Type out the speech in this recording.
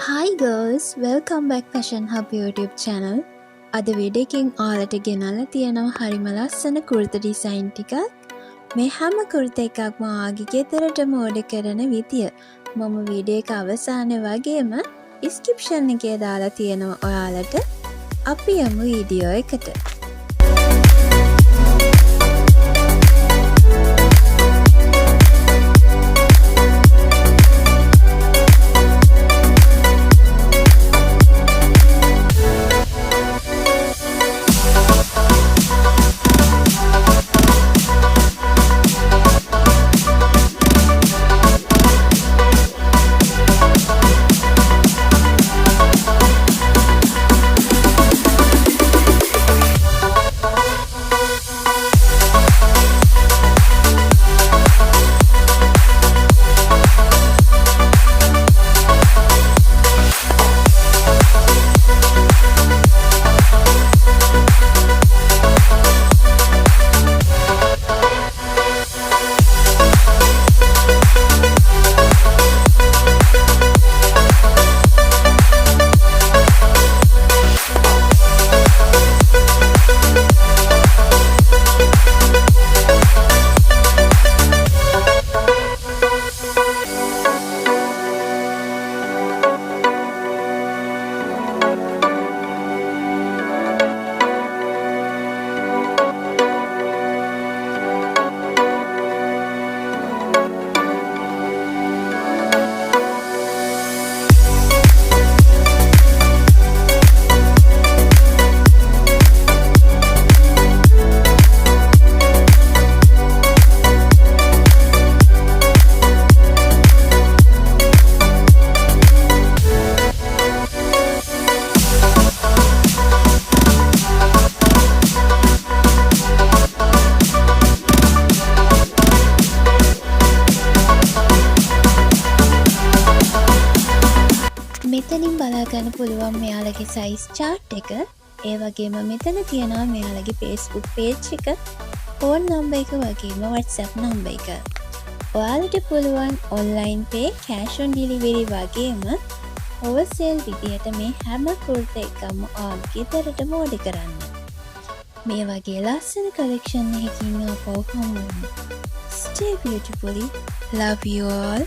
Hi girls, welcome back Fashion Hub YouTube channel. අද video එකකින් ඔයාලට ගෙනල්ලා තියෙනවා හරිම ලස්සන කුර්තා ඩිසයින් ටිකක්. මේ හැම කුර්තා එකක්ම ඔයාගේ ගෙදරටම ඕඩර් කරන විදිය මම වීඩියෝ එක අවසානයේ වගේම description එකේ දාලා තියෙනවා ඔයාලට. අපි යමු වීඩියෝ එකට. මෙතනින් බලාගන්න පුළුවන් මෙයාලගේ සයිස් චාර්ට් එක. ඒ වගේම මෙතන තියෙනවා මෙයාලගේ Facebook page එක, ෆෝන් නම්බර් එක වගේම WhatsApp නම්බර් එක. ඔයාලට පුළුවන් online pay, cash on delivery වගේම wholesale විදියට මේ හැම කුර්තා එකක්ම ඔයාලගේ ගෙදරටම ඕඩර් කරන්න. මේ වගේ ලස්සන collection එකකින් ආපහු හමු වෙමු. Stay beautifully. Love you all.